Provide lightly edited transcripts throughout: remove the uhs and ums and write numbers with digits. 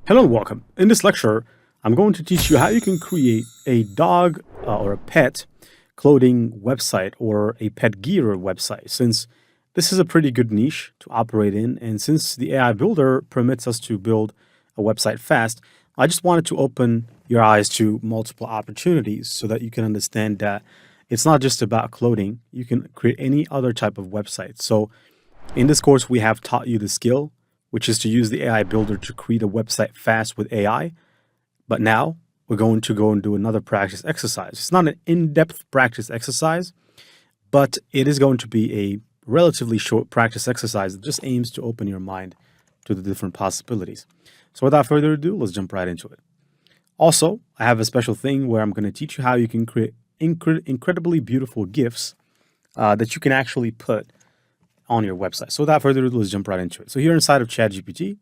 Hello and welcome. In this lecture, I'm going to teach you how you can create a dog or a pet clothing website or a pet gear website, since this is a pretty good niche to operate in. And since the AI builder permits us to build a website fast, I just wanted to open your eyes to multiple opportunities so that you can understand that it's not just about clothing. You can create any other type of website. So in this course, we have taught you the skill, which is to use the AI builder to create a website fast with AI. But now we're going to go and do another practice exercise. It's not an in-depth practice exercise, but it is going to be a relatively short practice exercise that just aims to open your mind to the different possibilities. So without further ado, let's jump right into it. Also, I have a special thing where I'm going to teach you how you can create incredibly beautiful GIFs that you can actually put on your website. So without further ado, let's jump right into it. So here inside of ChatGPT,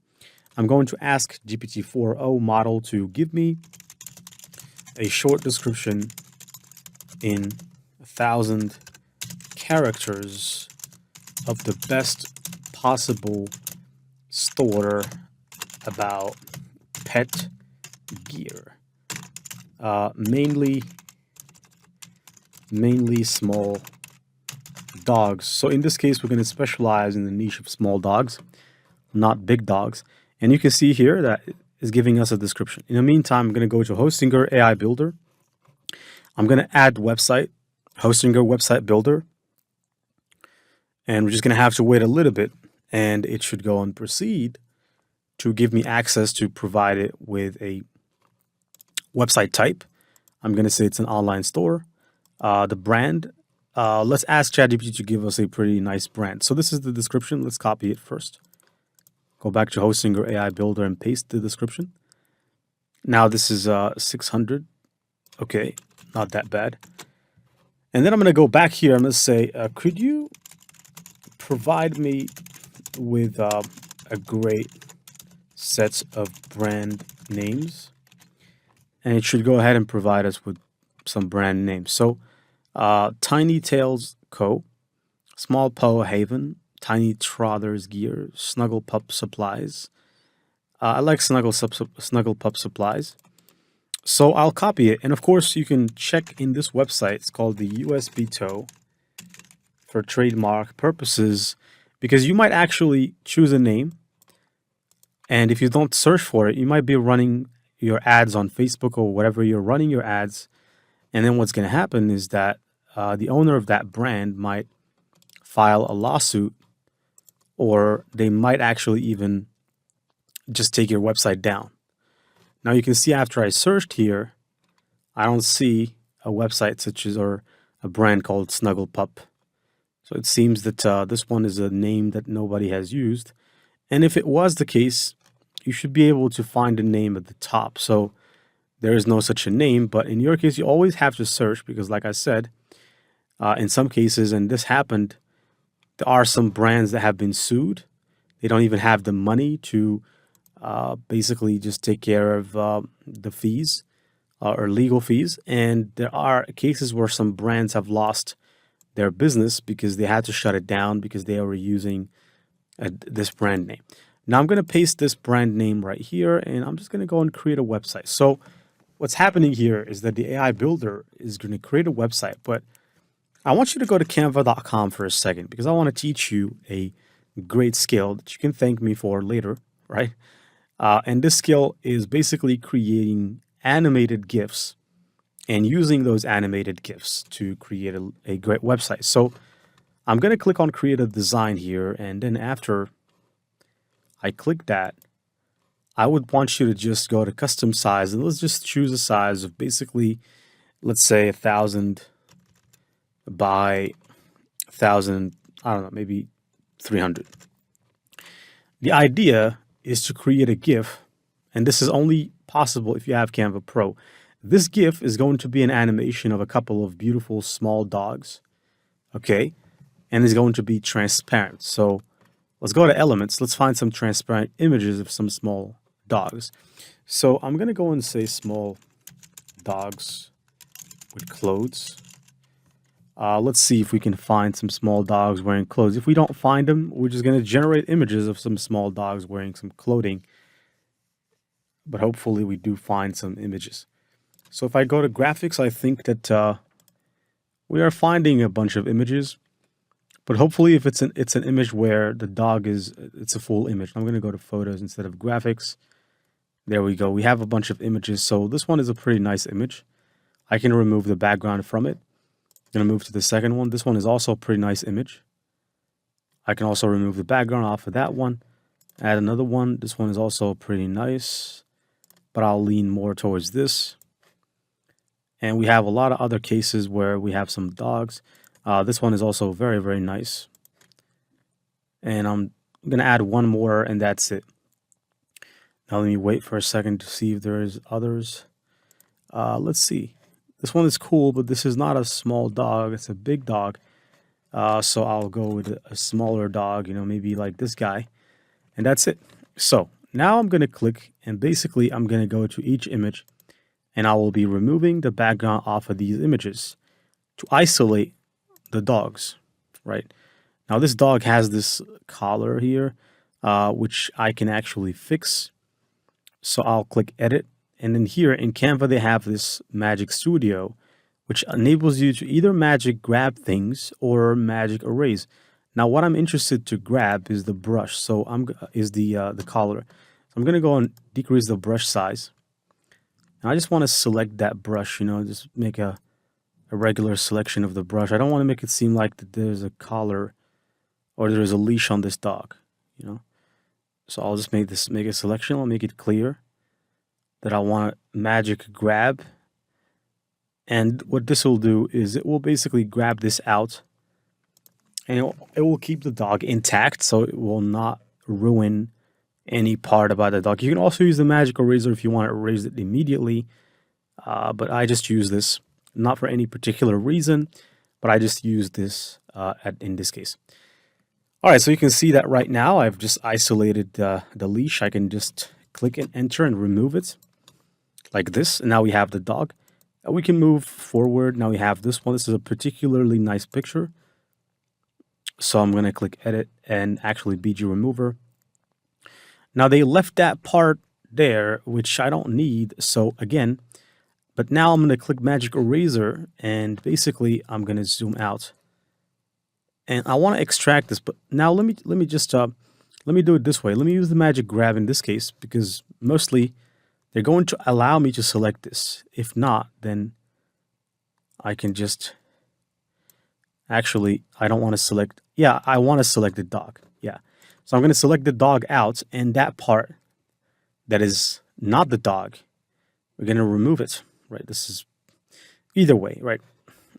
I'm going to ask GPT-4o model to give me a short description in 1,000 characters of the best possible store about pet gear, mainly small dogs. So in this case, we're going to specialize in the niche of small dogs, not big dogs. And you can see here that is giving us a description. In the meantime, I'm going to go to Hostinger AI Builder. I'm going to add website, Hostinger Website Builder. And we're just going to have to wait a little bit, and it should go and proceed to give me access to provide it with a website type. I'm going to say it's an online store. The brand, let's ask ChatGPT to give us a pretty nice brand. So this is the description. Let's copy it first. Go back to Hostinger AI Builder and paste the description. Now this is 600. Okay, not that bad. And then I'm going to go back here. I'm going to say, could you provide me with a great set of brand names? And it should go ahead and provide us with some brand names. So Tiny Tails Co., Small Paw Haven, Tiny Trotters Gear, Snuggle Pup Supplies. I like Snuggle Pup Supplies. So I'll copy it. And of course, you can check in this website. It's called the USB Toe for trademark purposes, because you might actually choose a name. And if you don't search for it, you might be running your ads on Facebook or whatever you're running your ads. And then what's going to happen is that the owner of that brand might file a lawsuit, or they might actually even just take your website down. Now you can see after I searched here, I don't see a website such as, or a brand called Snuggle Pup. So it seems that this one is a name that nobody has used. And if it was the case, you should be able to find a name at the top. So there is no such a name, but in your case, you always have to search, because like I said, in some cases, and this happened, there are some brands that have been sued. They don't even have the money to basically just take care of the fees or legal fees. And there are cases where some brands have lost their business because they had to shut it down because they were using this brand name. Now I'm going to paste this brand name right here, and I'm just going to go and create a website. So what's happening here is that the AI builder is going to create a website, but I want you to go to canva.com for a second, because I want to teach you a great skill that you can thank me for later, right? And this skill is basically creating animated GIFs and using those animated GIFs to create a great website. So I'm going to click on Create a Design here, and then after I click that, I would want you to just go to Custom Size, and let's just choose a size of basically, let's say 1,000 by 1,000, I don't know, maybe 300. The idea is to create a GIF, and this is only possible if you have Canva Pro. This GIF is going to be an animation of a couple of beautiful small dogs, okay? And it's going to be transparent. So let's go to Elements. Let's find some transparent images of some small dogs. So I'm going to go and say small dogs with clothes. Let's see if we can find some small dogs wearing clothes. If we don't find them, we're just going to generate images of some small dogs wearing some clothing. but hopefully we do find some images. So if I go to graphics, I think that we are finding a bunch of images, but hopefully if it's an image where the dog it's a full image. I'm going to go to photos instead of graphics. There we go. We have a bunch of images. So this one is a pretty nice image. I can remove the background from it. I'm going to move to the second one. This one is also a pretty nice image. I can also remove the background off of that one. Add another one. This one is also pretty nice, but I'll lean more towards this. And we have a lot of other cases where we have some dogs. This one is also very, very nice. And I'm going to add one more, and that's it. Now let me wait for a second to see if there's others. Let's see. This one is cool, but this is not a small dog. It's a big dog. So I'll go with a smaller dog, maybe like this guy. And that's it. So now I'm going to click, and basically I'm going to go to each image, and I will be removing the background off of these images to isolate the dogs, right? Now this dog has this collar here, which I can actually fix. So I'll click edit, and then here in Canva they have this Magic Studio, which enables you to either magic grab things or magic erase. Now what I'm interested to grab is the brush, so the collar. So I'm gonna go and decrease the brush size. And I just want to select that brush, just make a regular selection of the brush. I don't want to make it seem like that there's a collar or there's a leash on this dog, So I'll just make a selection. I'll make it clear that I want to magic grab. And what this will do is it will basically grab this out, and it will keep the dog intact, so it will not ruin any part about the dog. You can also use the magic eraser if you want to erase it immediately, but I just use this, not for any particular reason, but I just use this in this case. All right, so you can see that right now I've just isolated the leash. I can just click and enter and remove it like this, and now we have the dog. We can move forward. Now we have this one. This is a particularly nice picture. So I'm going to click edit and actually BG remover. Now they left that part there, which I don't need. So again, but now I'm going to click magic eraser, and basically I'm going to zoom out. And I want to extract this, but now let me do it this way. Let me use the magic grab in this case, because mostly they're going to allow me to select this. If not, then I can just actually, I don't want to select. Yeah, I want to select the dog. Yeah. So I'm going to select the dog out, and that part that is not the dog, we're going to remove it, right? This is either way, right?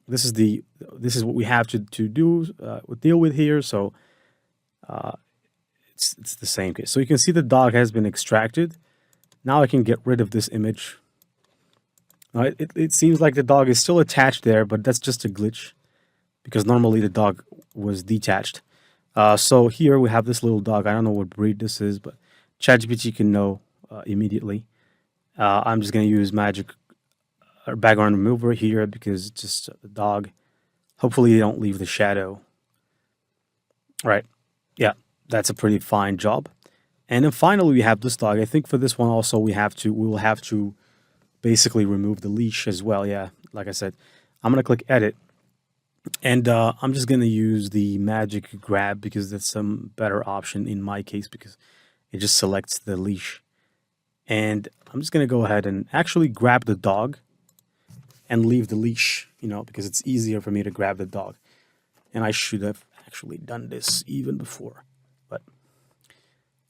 This is what we have to deal with here. So it's the same case. So you can see the dog has been extracted. Now I can get rid of this image. It seems like the dog is still attached there, but that's just a glitch because normally the dog was detached. So here we have this little dog. I don't know what breed this is, but ChatGPT can know immediately. I'm just going to use magic background remover here because it's just the dog. Hopefully they don't leave the shadow. Right. Yeah, that's a pretty fine job. And then finally we have this dog. I think for this one also we will have to basically remove the leash as well. Yeah, like I said, I'm going to click edit. And I'm just going to use the magic grab because that's some better option in my case because it just selects the leash. And I'm just going to go ahead and actually grab the dog and leave the leash, because it's easier for me to grab the dog. And I should have actually done this even before. But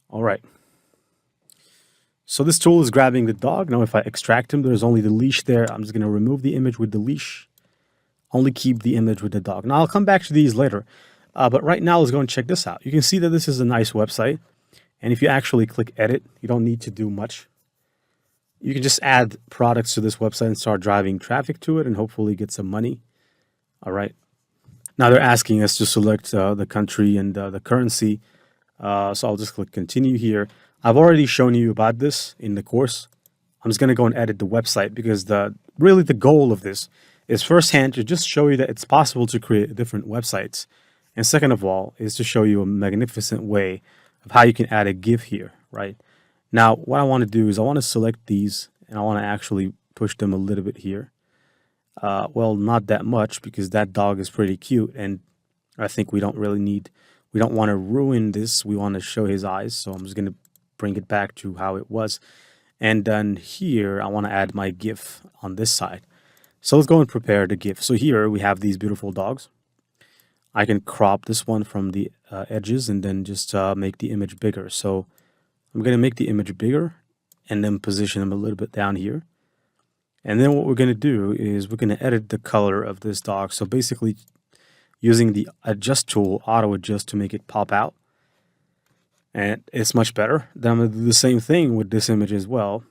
all right. So this tool is grabbing the dog. Now if I extract him, there's only the leash there. I'm just going to remove the image with the leash. Only keep the image with the dog. Now I'll come back to these later. But right now, let's go and check this out. You can see that this is a nice website. And if you actually click edit, you don't need to do much. You can just add products to this website and start driving traffic to it and hopefully get some money. All right. Now they're asking us to select the country and the currency. So I'll just click continue here. I've already shown you about this in the course. I'm just going to go and edit the website because really the goal of this is firsthand to just show you that it's possible to create different websites. And second of all is to show you a magnificent way of how you can add a GIF here, right? Now, what I want to do is I want to select these and I want to actually push them a little bit here. Well, not that much because that dog is pretty cute, and I think we don't really need, we don't want to ruin this. We want to show his eyes. So I'm just going to bring it back to how it was. And then here, I want to add my GIF on this side. So let's go and prepare the GIF. So here we have these beautiful dogs. I can crop this one from the edges and then just make the image bigger. So I'm going to make the image bigger and then position them a little bit down here. And then what we're going to do is we're going to edit the color of this dog. So basically using the adjust tool, auto adjust to make it pop out. And it's much better. Then I'm going to do the same thing with this image as well.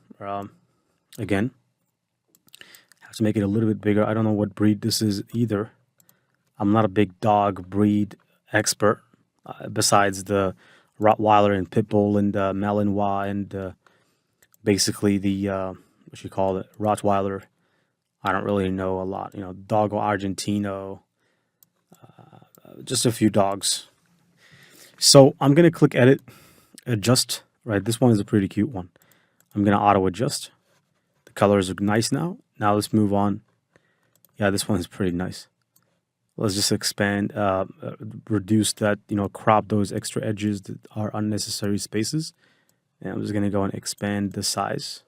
Again, have to make it a little bit bigger. I don't know what breed this is either. I'm not a big dog breed expert besides the Rottweiler and Pitbull and Malinois and basically the what you call it, Rottweiler. I don't really know a lot. You know, Doggo Argentino, just a few dogs. So I'm gonna click edit, adjust. Right, this one is a pretty cute one. I'm gonna auto adjust. The colors are nice now. Now let's move on. Yeah, this one is pretty nice. Let's just expand, reduce that, crop those extra edges that are unnecessary spaces. And I'm just going to go and expand the size.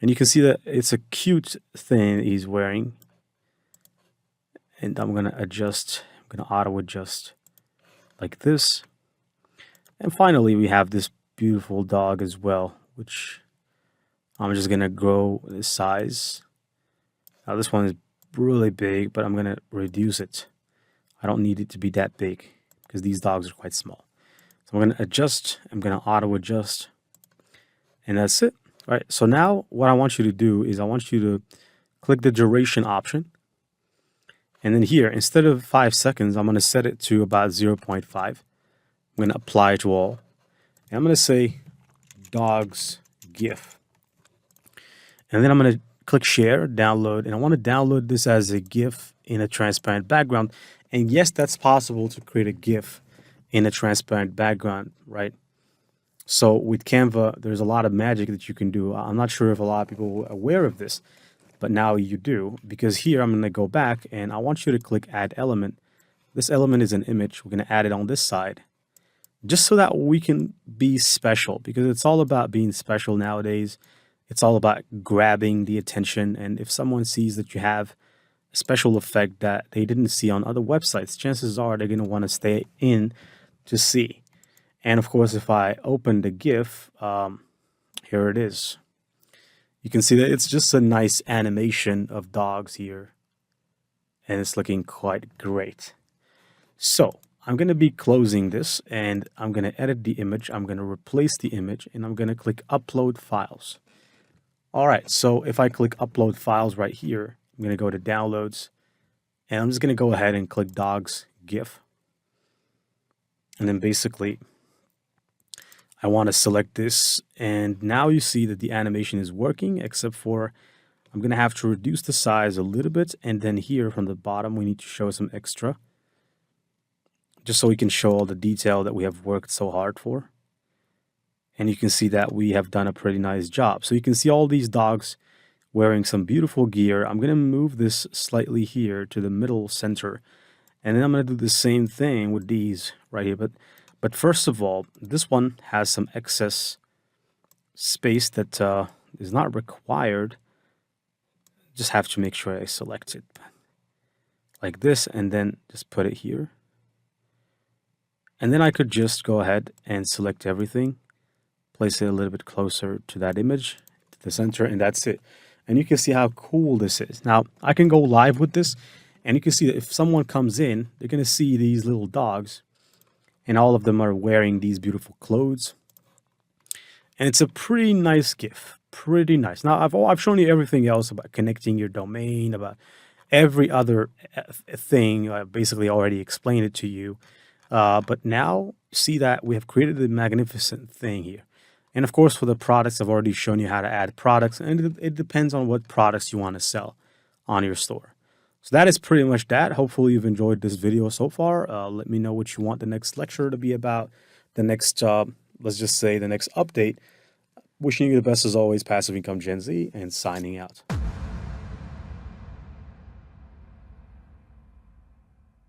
And you can see that it's a cute thing he's wearing. And I'm going to adjust, I'm going to auto adjust like this. And finally, we have this beautiful dog as well, which I'm just going to grow the size. Now this one is really big, but I'm going to reduce it. I don't need it to be that big because these dogs are quite small. So I'm going to adjust. I'm going to auto adjust. And that's it. All right. So now what I want you to do is I want you to click the duration option. And then here, instead of 5 seconds, I'm going to set it to about 0.5. I'm going to apply to all. And I'm going to say dogs GIF. And then I'm going to click share, download, and I want to download this as a GIF in a transparent background. And yes, that's possible to create a GIF in a transparent background, right? So with Canva, there's a lot of magic that you can do. I'm not sure if a lot of people are aware of this, but now you do, because here I'm going to go back and I want you to click add element. This element is an image. We're going to add it on this side just so that we can be special, because it's all about being special nowadays. It's all about grabbing the attention. And if someone sees that you have a special effect that they didn't see on other websites, chances are they're going to want to stay in to see. And of course, if I open the GIF, here it is. You can see that it's just a nice animation of dogs here. And it's looking quite great. So I'm going to be closing this and I'm going to edit the image. I'm going to replace the image and I'm going to click upload files. All right, so if I click upload files right here, I'm going to go to downloads and I'm just going to go ahead and click dogs GIF. And then basically I want to select this, and now you see that the animation is working, except for I'm going to have to reduce the size a little bit. And then here from the bottom, we need to show some extra, just so we can show all the detail that we have worked so hard for. And you can see that we have done a pretty nice job. So you can see all these dogs wearing some beautiful gear. I'm going to move this slightly here to the middle center. And then I'm going to do the same thing with these right here. But first of all, this one has some excess space that is not required. Just have to make sure I select it like this and then just put it here. And then I could just go ahead and select everything, place it a little bit closer to that image, to the center, and that's it. And you can see how cool this is. Now, I can go live with this, and you can see that if someone comes in, they're going to see these little dogs, and all of them are wearing these beautiful clothes. And it's a pretty nice GIF, pretty nice. Now, I've shown you everything else about connecting your domain, about every other thing. I basically already explained it to you. But now see that we have created a magnificent thing here. And of course, for the products, I've already shown you how to add products, and it depends on what products you want to sell on your store. So that is pretty much that. Hopefully you've enjoyed this video so far. Let me know what you want the next lecture to be about, the next, let's just say the next update. Wishing you the best as always, Passive Income Gen Z, and signing out.